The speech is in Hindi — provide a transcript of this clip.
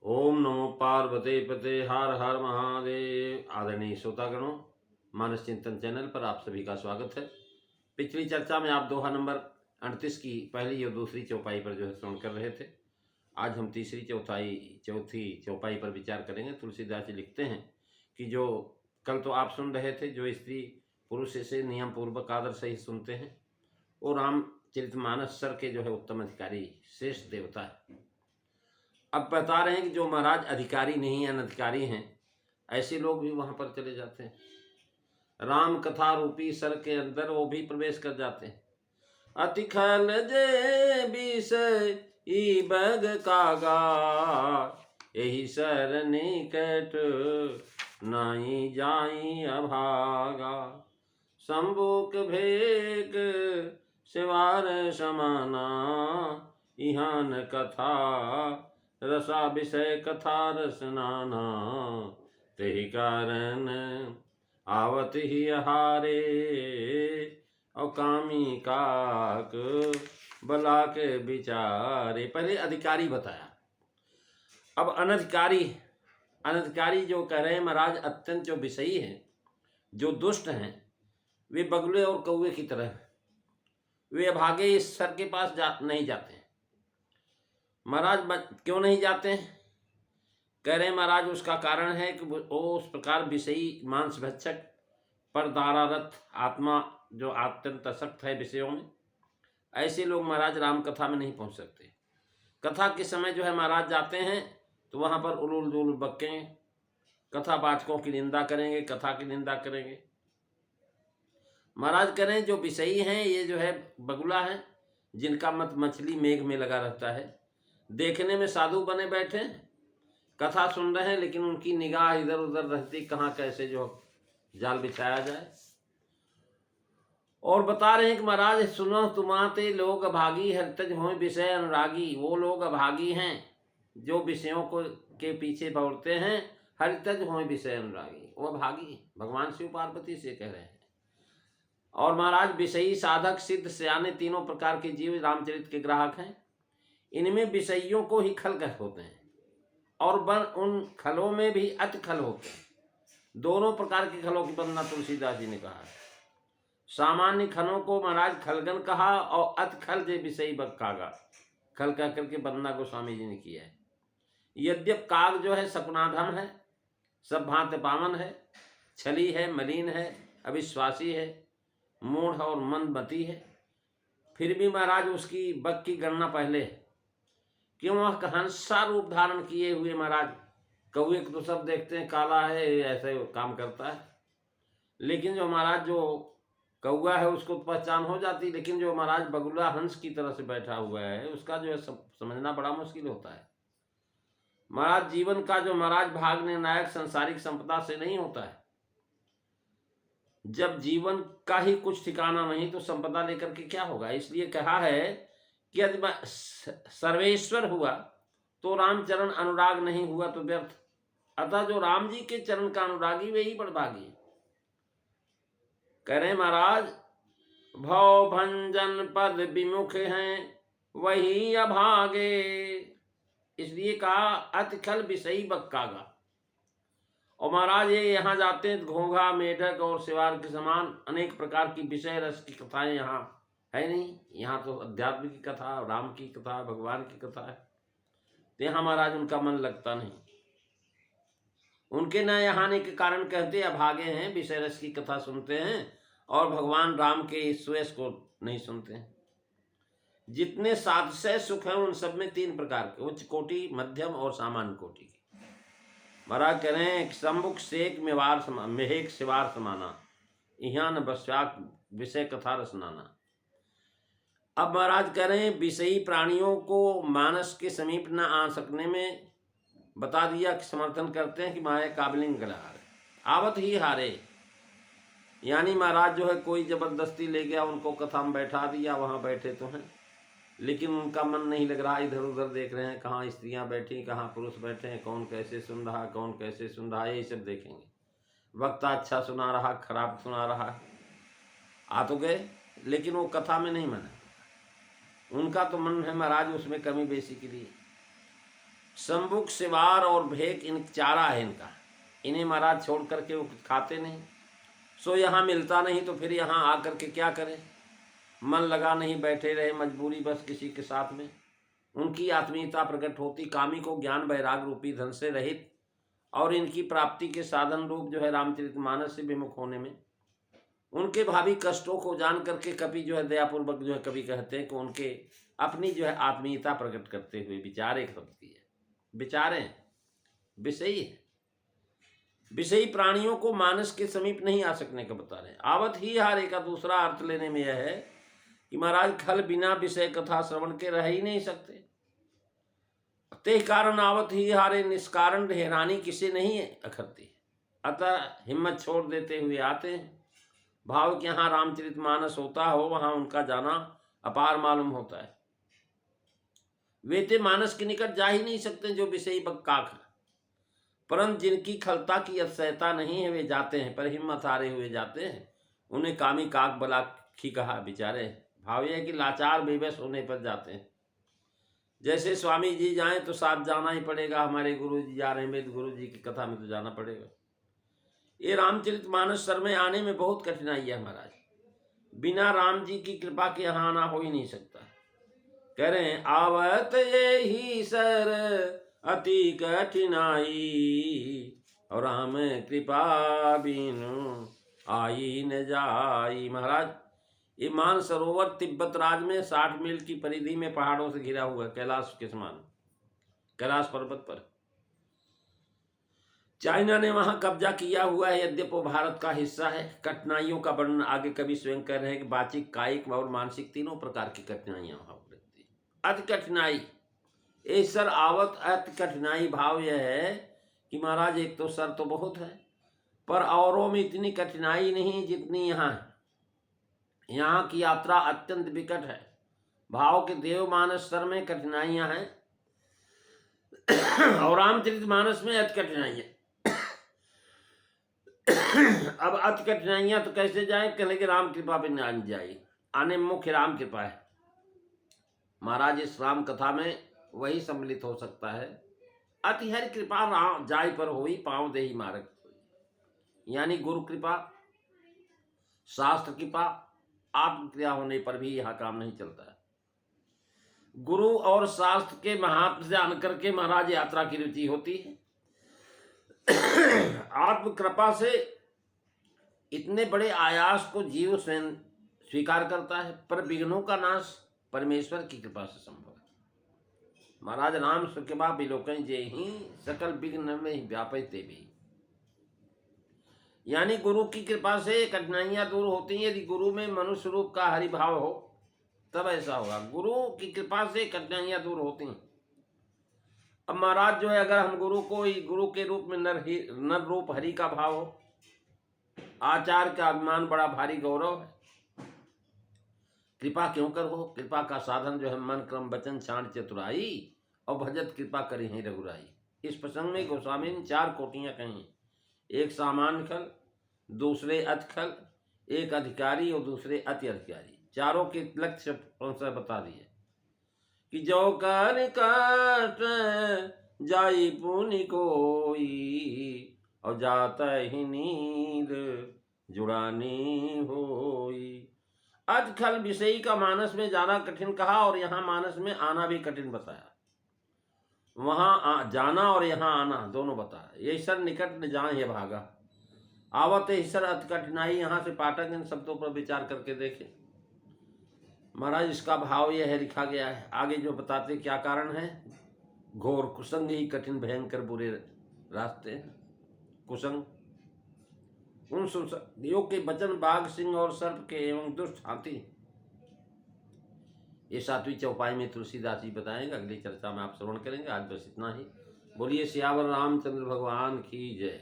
ओम नमो पार्वती पते हर हर महादेव। आदरणीय श्रोतागणों, मानस चिंतन चैनल पर आप सभी का स्वागत है। पिछली चर्चा में आप दोहा नंबर 38 की पहली और दूसरी चौपाई पर जो है श्रवण कर रहे थे। आज हम तीसरी चौथी चौपाई पर विचार करेंगे। तुलसीदास जी लिखते हैं कि जो कल तो आप सुन रहे थे, जो स्त्री पुरुष से नियम पूर्वक आदर सही सुनते हैं, वो रामचरितमानस सर के जो है उत्तम अधिकारी श्रेष्ठ देवता है। अब बता रहे हैं कि जो महाराज अधिकारी नहीं है, अनधिकारी हैं, ऐसे लोग भी वहां पर चले जाते हैं। राम कथा रूपी सर के अंदर वो भी प्रवेश कर जाते हैं। अति खल जे विषय ई बग कागा, यही सर निकट नाई जाई अभागा। संबुक भेक शिवार समाना, इहान कथा रसा विषय कथा रस नाना। तेहि कारण आवत ही हारे, और कामी काक बला के विचारे। पहले अधिकारी बताया, अब अनधिकारी जो कह रहे हैं महाराज, अत्यंत जो विषयी हैं, जो दुष्ट हैं, वे बगुले और कौवे की तरह हैं। वे अभागे इस सर के पास नहीं जाते हैं। महाराज क्यों नहीं जाते हैं? कह रहे महाराज उसका कारण है कि वो उस प्रकार विषयी मांस भक्षक परदारारत आत्मा जो अत्यंत असक्त है विषयों में, ऐसे लोग महाराज राम कथा में नहीं पहुंच सकते। कथा के समय जो है महाराज जाते हैं तो वहां पर उलूल जुलूल बकेंगे, कथावाचकों की निंदा करेंगे, कथा की निंदा करेंगे। महाराज कह रहे हैं जो विषयी हैं, ये जो है बगुला है, जिनका मत मछली मेघ में लगा रहता है। देखने में साधु बने बैठे, कथा सुन रहे हैं, लेकिन उनकी निगाह इधर उधर रहती, कहाँ कैसे जो जाल बिछाया जाए। और बता रहे हैं कि महाराज सुनो तुमाते लोग अभागी, हरतज हों विषय अनुरागी। वो लोग अभागी हैं जो विषयों को के पीछे दौड़ते हैं। हरितज हों विषय अनुरागी, वो अभागी भगवान शिव पार्वती से कह रहे हैं। और महाराज विषयी साधक सिद्ध सयाने तीनों प्रकार के जीव रामचरित के ग्राहक हैं। इनमें विषयों को ही खल कहते होते हैं, और उन खलों में भी अति खल होते हैं। दोनों प्रकार के खलों की वंदना तुलसीदास जी ने कहा है। सामान्य खलों को महाराज खलगन कहा, और अति खल जे विषयी बग कागा, खल कह करके वंदना गोस्वामी जी ने किया है। यद्यप काग जो है सकुनाधम है, सब भांति पावन है, छली है, मलिन है, अविश्वासी है, मूढ़ और मंदमती है, फिर भी महाराज उसकी बग की गणना पहले है। क्यों? वह हंसा रूप धारण किए हुए महाराज, कौवे को तो सब देखते हैं काला है, ऐसे काम करता है, लेकिन जो महाराज जो कौवा है उसको पहचान हो जाती, लेकिन जो महाराज बगुला हंस की तरह से बैठा हुआ है, उसका जो है समझना बड़ा मुश्किल होता है। महाराज जीवन का जो महाराज भाग निर्णायक सांसारिक संपदा से नहीं होता है। जब जीवन का ही कुछ ठिकाना नहीं तो संपदा लेकर के क्या होगा। इसलिए कहा है कि यदि सर्वेश्वर हुआ तो रामचरण अनुराग नहीं हुआ तो व्यर्थ। अतः जो राम जी के चरण का अनुरागी वे ही बड़भागी। कह रहे महाराज भव भंजन पद विमुख हैं वही अभागे। इसलिए कहा अति खल विषयी बग कागा। और महाराज ये यहाँ जाते हैं घोंघा मेढक और सिवार के समान अनेक प्रकार की विषय रस की कथाएं यहाँ है नहीं। यहाँ तो अध्यात्म की कथा, राम की कथा, भगवान की कथा है, तो यहाँ महाराज उनका मन लगता नहीं। उनके न यहाँ आने के कारण कहते अभागे हैं, विषय रस की कथा सुनते हैं और भगवान राम के इस सुयश को नहीं सुनते हैं। जितने सातशय सुख हैं उन सब में तीन प्रकार के, उच्च कोटि, मध्यम और सामान्य कोटि के। महाराज कह रहे हैं सम्मुख सेक मेहेक शिवार समाना, यहाँ न बस्याक विषय कथा रसनाना। अब महाराज कह रहे हैं विषयी प्राणियों को मानस के समीप न आ सकने में बता दिया कि समर्थन करते हैं कि माया काबिलिंग गलहार आवत ही हारे। यानी महाराज जो है कोई जबरदस्ती ले गया, उनको कथा में बैठा दिया, वहाँ बैठे तो हैं, लेकिन उनका मन नहीं लग रहा, इधर उधर देख रहे हैं, कहाँ स्त्रियां बैठी, कहाँ पुरुष बैठे हैं, कौन कैसे सुन रहा, कौन कैसे सुन रहा, यही सब देखेंगे। वक्ता अच्छा सुना रहा, खराब सुना रहा, आ तो गए, लेकिन वो कथा में नहीं माना। उनका तो मन है महाराज उसमें कमी बेसी के लिए। शंबुक, सिवार और भेक इन चारा है इनका। इन्हें महाराज छोड़ करके वो खाते नहीं। सो यहाँ मिलता नहीं तो फिर यहाँ आकर के क्या करें, मन लगा नहीं, बैठे रहे मजबूरी बस किसी के साथ में। उनकी आत्मीयता प्रकट होती कामी को ज्ञान वैराग रूपी धन से रहित और इनकी प्राप्ति के साधन रूप जो है रामचरितमानस से विमुख होने में उनके भावी कष्टों को जान करके कवि जो है दयापूर्वक जो है कवि कहते हैं कि उनके अपनी जो है आत्मीयता प्रकट करते हुए विचारे करती है। विचारें विषयी है, विषयी प्राणियों को मानस के समीप नहीं आ सकने का बता रहे। आवत ही हारे का दूसरा अर्थ लेने में यह है कि महाराज खल बिना विषय कथा श्रवण के रह ही नहीं सकते। ते कारण आवत ही हारे निष्कारण हैरानी किसे नहीं अखरती, अतः हिम्मत छोड़ देते हुए आते हैं। भाव के यहाँ रामचरितमानस होता हो वहां उनका जाना अपार मालूम होता है। वे ते मानस के निकट जा ही नहीं सकते जो विषयी बक्काक है, परंतु जिनकी खलता की अतिशयता नहीं है वे जाते हैं, पर हिम्मत हारे हुए जाते हैं। उन्हें कामी काक बला की कहा बेचारे। भाव यह है कि लाचार बेबस होने पर जाते हैं। जैसे स्वामी जी जाएं तो साथ जाना ही पड़ेगा, हमारे गुरु जी जा रहे हैं तो गुरु जी की कथा में तो जाना पड़ेगा। ये रामचरितमानस सर में आने में बहुत कठिनाई है महाराज, बिना राम जी की कृपा के यहाँ आना हो ही नहीं सकता। कह रहे हैं आवत ये ही सर अति कठिनाई और राम कृपा बिनु आई न जाई। महाराज ये मान सरोवर तिब्बत राज में 60 मील की परिधि में पहाड़ों से घिरा हुआ है, कैलाश के समान, कैलाश पर्वत पर। चाइना ने वहां कब्जा किया हुआ है, यद्यपि वो भारत का हिस्सा है। कठिनाइयों का वर्णन आगे कवि स्वयं कर रहे हैं कि वाचिक, कायिक और मानसिक तीनों प्रकार की कठिनाइयां वहां रहती। अति कठिनाई ए सर आवत अति कठिनाई। भाव यह है कि महाराज एक तो सर तो बहुत है, पर औरों में इतनी कठिनाई नहीं जितनी यहाँ है। यहाँ की यात्रा अत्यंत विकट है। भाव के देवमानस सर में कठिनाइयां हैं और रामचरितमानस में अति कठिनाइयां। अब अति कठिनाइयां तो कैसे जाए, कहने के राम कृपा पे न जाए। आने मुख्य राम कृपा है महाराज। इस राम कथा में वही सम्मिलित हो सकता है। अति हरि कृपा राम जाय पर होई पांव देही मारक होई, यानी गुरु कृपा, शास्त्र कृपा, आत्मक्रिया होने पर भी यह काम नहीं चलता है। गुरु और शास्त्र के महात्म जान करके महाराज यात्रा की रुचि होती है। आत्म कृपा से इतने बड़े आयास को जीव स्वयं स्वीकार करता है, पर विघ्नों का नाश परमेश्वर की कृपा से संभव है। महाराज राम सुकृपा विलोकन जे ही सकल विघ्न में व्यापते भी, यानी गुरु की कृपा से कठिनाइयां दूर होती हैं। यदि गुरु में मनुष्य रूप का हरि भाव हो तब ऐसा होगा। गुरु की कृपा से कठिनाइयां दूर होती हैं। अब महाराज जो है अगर हम गुरु को गुरु के रूप में नर रूप हरि का भाव हो, आचार का अभिमान बड़ा भारी गौरव है, कृपा क्यों कर हो। कृपा का साधन जो है मन क्रम वचन छाण चतुराई और भजत कृपा करी है रघुराई। इस प्रसंग में गोस्वामी ने 4 कोटियां कही, एक सामान्य खल, दूसरे अति खल, एक अधिकारी और दूसरे अति अधिकारी। चारों के लक्ष्य बता दिए कि जो कर काट जाई पुनि कोई और जाता ही नींद जुड़ानी होई। अधखल विषयी का मानस में जाना कठिन कहा और यहाँ मानस में आना भी कठिन बताया। वहां जाना और यहाँ आना दोनों बताया। ये ईश्वर निकट न जाए ये भागा, आवत ईश्वर अति कठिनाई। यहाँ से पाठक इन शब्दों पर विचार करके देखे। महाराज इसका भाव यह है लिखा गया है। आगे जो बताते क्या कारण है, घोर कुसंग ही कठिन भयंकर बुरे रास्ते हैं। कुसंग उन सुसंगियों के वचन बाघ, सिंह और सर्प के एवं दुष्ट हाथी। ये 7वीं चौपाई में तुलसीदास जी बताएंगे, अगली चर्चा में आप श्रवण करेंगे। आज बस इतना ही। बोलिए सियावर रामचंद्र भगवान की जय।